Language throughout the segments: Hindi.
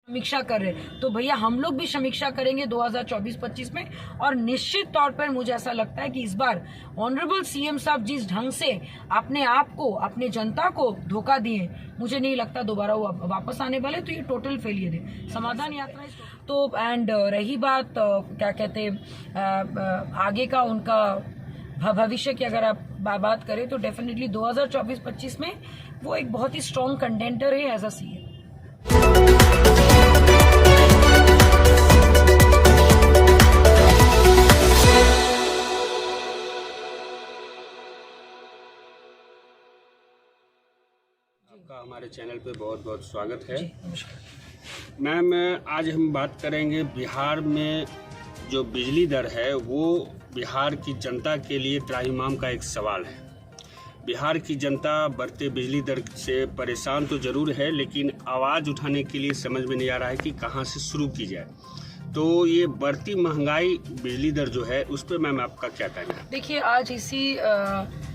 समीक्षा कर रहे हैं, तो भैया हम लोग भी समीक्षा करेंगे 2024-25 में। और निश्चित तौर पर मुझे ऐसा लगता है कि इस बार ऑनरेबल सीएम साहब जिस ढंग से अपने आप को, अपने जनता को धोखा दिए, मुझे नहीं लगता दोबारा वो वापस आने वाले। तो ये टोटल फेलियर है समाधान यात्रा। तो एंड रही बात क्या कहते आगे का उनका भविष्य की, अगर आप बात करें तो डेफिनेटली 2024-25 में वो एक बहुत ही स्ट्रॉन्ग कंटेंटर है एज अ सीएम। आपका हमारे चैनल पे बहुत बहुत स्वागत है। मैम, आज हम बात करेंगे बिहार में जो बिजली दर है वो बिहार की जनता के लिए त्राहिमाम का एक सवाल है। बिहार की जनता बढ़ते बिजली दर से परेशान तो ज़रूर है, लेकिन आवाज़ उठाने के लिए समझ में नहीं आ रहा है कि कहाँ से शुरू की जाए। तो ये बढ़ती महंगाई बिजली दर जो है उस पर मैम आपका क्या कहना है? देखिए, आज इसी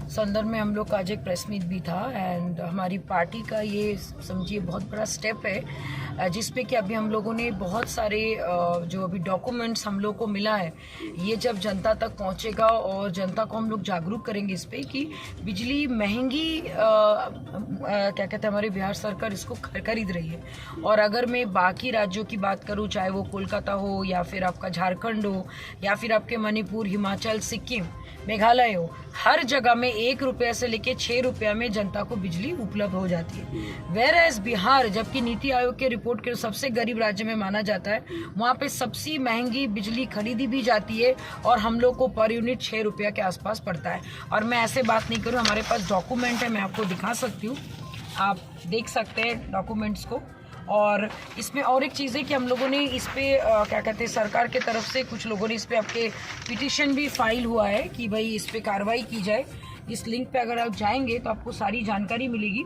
संदर्भ में हम लोग का आज एक प्रेस मीट भी था एंड हमारी पार्टी का ये समझिए बहुत बड़ा स्टेप है जिसपे कि अभी हम लोगों ने बहुत सारे जो अभी डॉक्यूमेंट्स हम लोग को मिला है, ये जब जनता तक पहुंचेगा और जनता को हम लोग जागरूक करेंगे इस पे कि बिजली महंगी क्या कहते हैं हमारे बिहार सरकार इसको खरीद रही है। और अगर मैं बाकी राज्यों की बात करूँ, चाहे वो कोलकाता हो या फिर आपका झारखंड हो या फिर आपके मणिपुर, हिमाचल, सिक्किम, मेघालय हो, हर जगह में 1 रुपया से लेके 6 रुपया में जनता को बिजली उपलब्ध हो जाती है। वेयर एज बिहार, जबकि नीति आयोग के रिपोर्ट के सबसे गरीब राज्य में माना जाता है, वहाँ पे सबसे महंगी बिजली खरीदी भी जाती है और हम लोग को पर यूनिट 6 रुपया के आसपास पड़ता है। और मैं ऐसे बात नहीं करूँ, हमारे पास डॉक्यूमेंट है, मैं आपको दिखा सकती हूँ, आप देख सकते हैं डॉक्यूमेंट्स को। और इसमें और एक चीज़ है कि हम लोगों ने इस पे क्या कहते हैं सरकार के तरफ से कुछ लोगों ने इस पे आपके पिटीशन भी फाइल हुआ है कि भाई इस पे कार्रवाई की जाए। इस लिंक पे अगर आप जाएंगे तो आपको सारी जानकारी मिलेगी।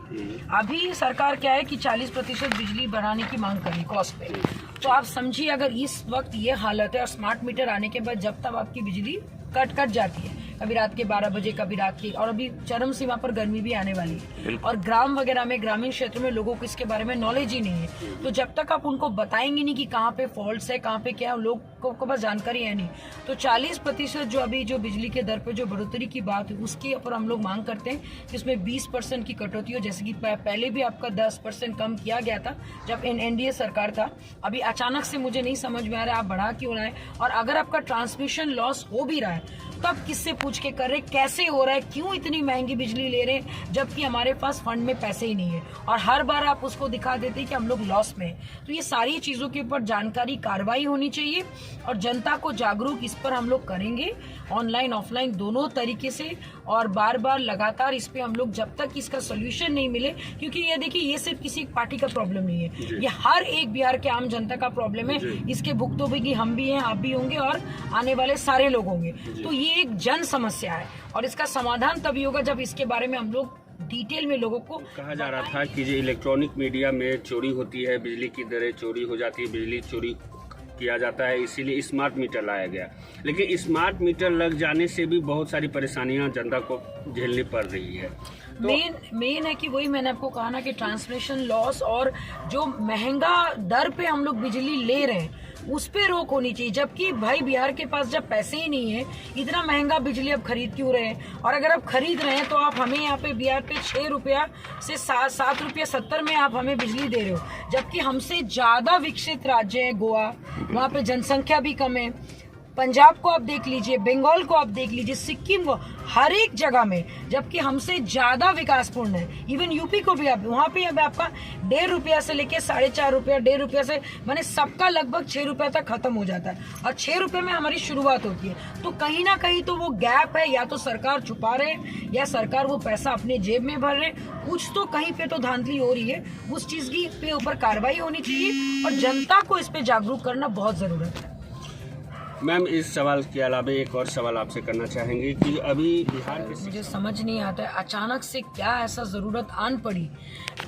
अभी सरकार क्या है कि 40% बिजली बढ़ाने की मांग कर रही कॉस्ट पे। तो आप समझिए, अगर इस वक्त ये हालत है और स्मार्ट मीटर आने के बाद जब तक आपकी बिजली कट जाती है, कभी रात के 12 बजे, कभी रात की, और अभी चरम सीमा पर गर्मी भी आने वाली है और ग्राम वगैरह में, ग्रामीण क्षेत्र में लोगों को इसके बारे में नॉलेज ही नहीं है। तो जब तक आप उनको बताएंगे नहीं कि कहाँ पे फॉल्ट्स है, कहाँ पे क्या है, लोगों को बस जानकारी है नहीं। तो 40% जो अभी जो बिजली के दर पे जो बढ़ोतरी की बात है उसके ऊपर हम लोग मांग करते हैं कि उसमें 20% की कटौती हो। जैसे कि पहले भी आपका 10% कम किया गया था जब एनडीए सरकार था। अभी अचानक से मुझे नहीं समझ में आ रहा है आप बढ़ा क्यों रहे हैं। और अगर आपका ट्रांसमिशन लॉस हो भी रहा है तो आप किससे पूछ के कर रहे, कैसे हो रहा है, क्यों इतनी महंगी बिजली ले रहे हैं जबकि हमारे पास फंड में पैसे ही नहीं है। और हर बार आप उसको दिखा देते हैं कि हम लोग लॉस में हैं। तो ये सारी चीजों के ऊपर जानकारी, कार्रवाई होनी चाहिए और जनता को जागरूक इस पर हम लोग करेंगे, ऑनलाइन ऑफलाइन दोनों तरीके से। और बार बार लगातार इस पे हम लोग जब तक इसका सोल्यूशन नहीं मिले, क्योंकि ये देखिए ये सिर्फ किसी पार्टी का प्रॉब्लम नहीं है, ये हर एक बिहार के आम जनता का प्रॉब्लम है। इसके भुक्तभोगी हम भी हैं, आप भी होंगे और आने वाले सारे लोग होंगे। तो ये एक जन समस्या है और इसका समाधान तभी होगा जब इसके बारे में हम लोग डिटेल में लोगों को। कहा जा रहा था कि जो इलेक्ट्रॉनिक मीडिया में चोरी होती है, बिजली की दरें चोरी हो जाती है, बिजली चोरी किया जाता है, इसीलिए स्मार्ट मीटर लाया गया। लेकिन स्मार्ट मीटर लग जाने से भी बहुत सारी परेशानियां जनता को झेलनी पड़ रही है। तो मेन है कि वही मैंने आपको कहा ना कि ट्रांसमिशन लॉस और जो महंगा दर पे हम लोग बिजली ले रहे हैं उस पे रोक होनी चाहिए। जबकि भाई बिहार के पास जब पैसे ही नहीं है, इतना महंगा बिजली अब खरीद क्यों रहे हैं? और अगर आप खरीद रहे हैं तो आप हमें यहाँ पे बिहार पे 6 रुपया से 7 रुपया 70 में आप हमें बिजली दे रहे हो। जबकि हमसे ज्यादा विकसित राज्य है गोवा, वहाँ पे जनसंख्या भी कम है। पंजाब को आप देख लीजिए, बंगाल को आप देख लीजिए, सिक्किम को, हर एक जगह में, जबकि हमसे ज्यादा विकासपूर्ण है। इवन यूपी को भी आप वहाँ पे अब आपका 1.5 रुपया से लेके 4.5 रुपया, 1.5 रुपया से माने सबका लगभग 6 रुपया तक खत्म हो जाता है और 6 रुपये में हमारी शुरुआत होती है। तो कहीं ना कहीं तो वो गैप है, या तो सरकार छुपा रहे या सरकार वो पैसा अपने जेब में भर रहे, कुछ तो कहीं पे तो धांधली हो रही है। उस चीज की पे ऊपर कार्रवाई होनी चाहिए और जनता को इस पे जागरूक करना बहुत जरूरत है। मैम, इस सवाल के अलावा एक और सवाल आपसे करना चाहेंगे कि अभी बिहार के, मुझे समझ नहीं आता है अचानक से क्या ऐसा ज़रूरत आन पड़ी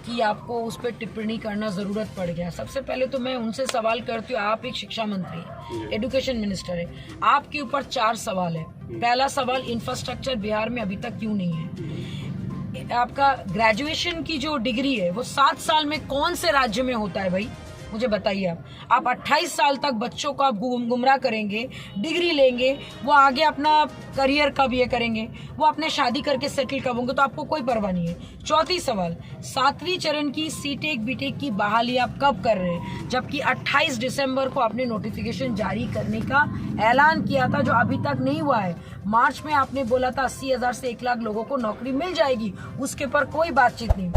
कि आपको उस पर टिप्पणी करना ज़रूरत पड़ गया। सबसे पहले तो मैं उनसे सवाल करती हूँ, आप एक शिक्षा मंत्री हैं, एजुकेशन मिनिस्टर है, आपके ऊपर 4 सवाल है। पहला सवाल, इंफ्रास्ट्रक्चर बिहार में अभी तक क्यों नहीं है? आपका ग्रेजुएशन की जो डिग्री है वो 7 साल में कौन से राज्य में होता है भाई? मुझे बताइए आप 28 साल तक बच्चों को आप गुमराह करेंगे, डिग्री लेंगे, वो आगे अपना करियर कब ये करेंगे, वो अपने शादी करके सेटल कब होंगे, तो आपको कोई परवाह नहीं है। चौथी सवाल, 7वीं चरण की सीटेक बीटेक की बहाली आप कब कर रहे हैं, जबकि 28 दिसंबर को आपने नोटिफिकेशन जारी करने का ऐलान किया था, जो अभी तक नहीं हुआ है। मार्च में आपने बोला था 80,000 से 1 लाख लोगों को नौकरी मिल जाएगी, उसके पर कोई बातचीत नहीं।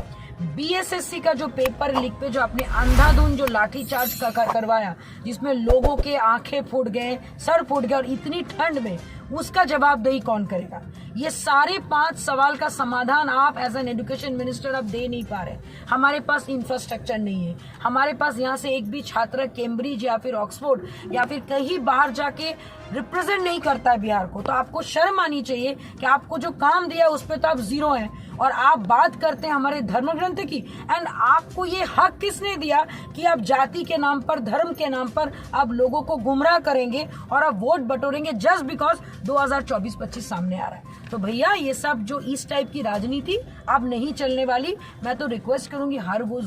बीएसएससी का जो पेपर लीक पे जो आपने अंधाधुंध जो लाठीचार्ज करवाया, जिसमें लोगों के आंखें फूट गए, सर फूट गए, और इतनी ठंड में, उसका जवाबदेही कौन करेगा? ये सारे 5 सवाल का समाधान आप एज एन एजुकेशन मिनिस्टर आप दे नहीं पा रहे। हमारे पास इंफ्रास्ट्रक्चर नहीं है, हमारे पास यहाँ से एक भी छात्र कैम्ब्रिज या फिर ऑक्सफोर्ड या फिर कहीं बाहर जाके रिप्रेजेंट नहीं करता है बिहार को। तो आपको शर्म आनी चाहिए कि आपको जो काम दिया उस पर तो आप जीरो हैं, और आप बात करते हैं हमारे धर्म ग्रंथ की। एंड आपको ये हक किसने दिया कि आप जाति के नाम पर, धर्म के नाम पर आप लोगों को गुमराह करेंगे और आप वोट बटोरेंगे जस्ट बिकॉज 2024-25 सामने आ रहा है? तो भैया ये सब जो इस टाइप की राजनीति अब नहीं चलने वाली। मैं तो रिक्वेस्ट करूंगी हर वो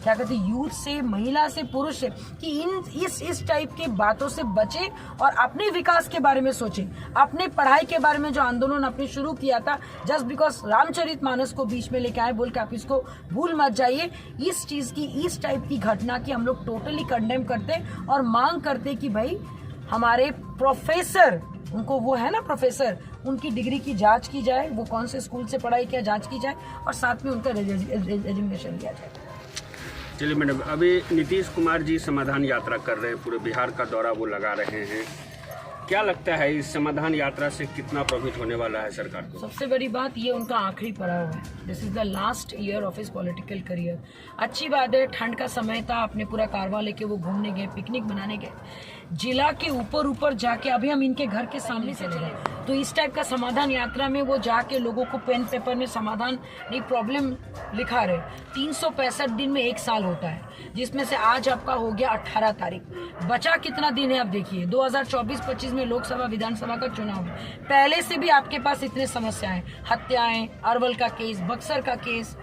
क्या कहते यूथ से, महिला से, पुरुष से, कि इस टाइप की बातों से बचे और अपने विकास के बारे में सोचें। अपने पढ़ाई के बारे में जो आंदोलन आपने शुरू किया था जस्ट बिकॉज रामचरितमानस को बीच में लेके आए बोल के आप इसको भूल मत जाइए। इस चीज की, इस टाइप की घटना की हम लोग टोटली कंडेम करते और मांग करते कि भाई हमारे प्रोफेसर, उनको वो है ना प्रोफेसर, उनकी डिग्री की जांच की जाए, वो कौन से स्कूल से पढ़ाई किया जांच की जाए, और साथ में उनका रेजिग्नेशन लिया जाए। चलिए मैडम, अभी नीतीश कुमार जी समाधान यात्रा कर रहे हैं, पूरे बिहार का दौरा वो लगा रहे हैं। क्या लगता है इस समाधान यात्रा से कितना प्रॉफिट होने वाला है सरकार को? सबसे बड़ी बात ये, उनका आखिरी पड़ाव है। This is the last year of his political career. अच्छी बात है, ठंड का समय था, अपने पूरा कारवां लेके वो घूमने गए, पिकनिक मनाने गए, जिला के ऊपर जाके अभी हम इनके घर के सामने चले गए। तो इस टाइप का समाधान यात्रा में वो जाके लोगों को पेन पेपर में समाधान नहीं, प्रॉब्लम लिखा रहे। 365 दिन में 1 साल होता है, जिसमें से आज आपका हो गया 18 तारीख। बचा कितना दिन है आप देखिए। 2024-25 में लोकसभा विधानसभा का चुनाव है। पहले से भी आपके पास इतने समस्याएं, हत्याएं, अरवल का केस, बक्सर का केस,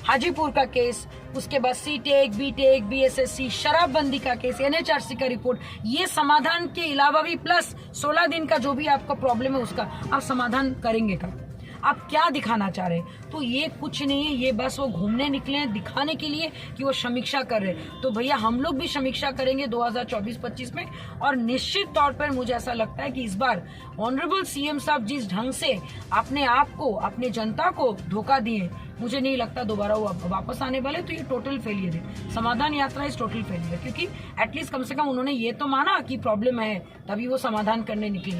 हाजीपुर का केस, उसके बाद सीटेक, बीटेक, बीएसएससी, शराबबंदी का केस, एनएचआरसी का रिपोर्ट, ये समाधान के अलावा भी प्लस 16 दिन का जो भी आपका प्रॉब्लम है उसका आप समाधान करेंगे कब? आप क्या दिखाना चाह रहे हैं? तो ये कुछ नहीं है, ये बस वो घूमने निकले हैं दिखाने के लिए कि वो समीक्षा कर रहे हैं। तो भैया हम लोग भी समीक्षा करेंगे 2024-25 में, और निश्चित तौर पर मुझे ऐसा लगता है कि इस बार ऑनरेबल सीएम साहब जिस ढंग से अपने आप को, अपने जनता को धोखा दिए, मुझे नहीं लगता दोबारा वो वापस आने वाले। तो ये टोटल फेलियर है, समाधान यात्रा इस टोटल फेलियर, क्योंकि एटलीस्ट कम से कम उन्होंने ये तो माना कि प्रॉब्लम है, तभी वो समाधान करने निकले।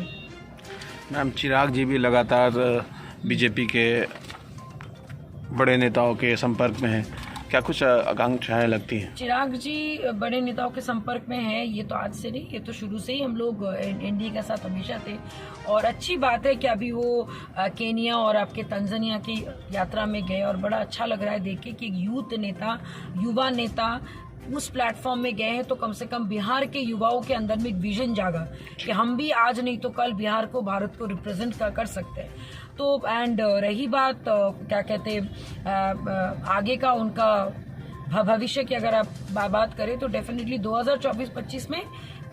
मैम, चिराग जी भी लगातार बीजेपी के बड़े नेताओं के संपर्क में हैं, क्या कुछ आकांक्षाएं लगती हैं? चिराग जी बड़े नेताओं के संपर्क में है, ये तो आज से नहीं, ये तो शुरू से ही हम लोग एनडीए के साथ हमेशा थे। और अच्छी बात है कि अभी वो केनिया और आपके तंजानिया की यात्रा में गए, और बड़ा अच्छा लग रहा है देख के कि यूथ नेता, युवा नेता उस प्लेटफॉर्म में गए हैं। तो कम से कम बिहार के युवाओं के अंदर में एक विजन जागा कि हम भी आज नहीं तो कल बिहार को, भारत को रिप्रेजेंट कर सकते हैं। तो एंड रही बात क्या कहते आगे का उनका भविष्य की, अगर आप बात करें तो डेफिनेटली 2024-25 में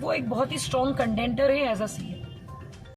वो एक बहुत ही स्ट्रॉन्ग कंटेंटर है एज अ सीएम।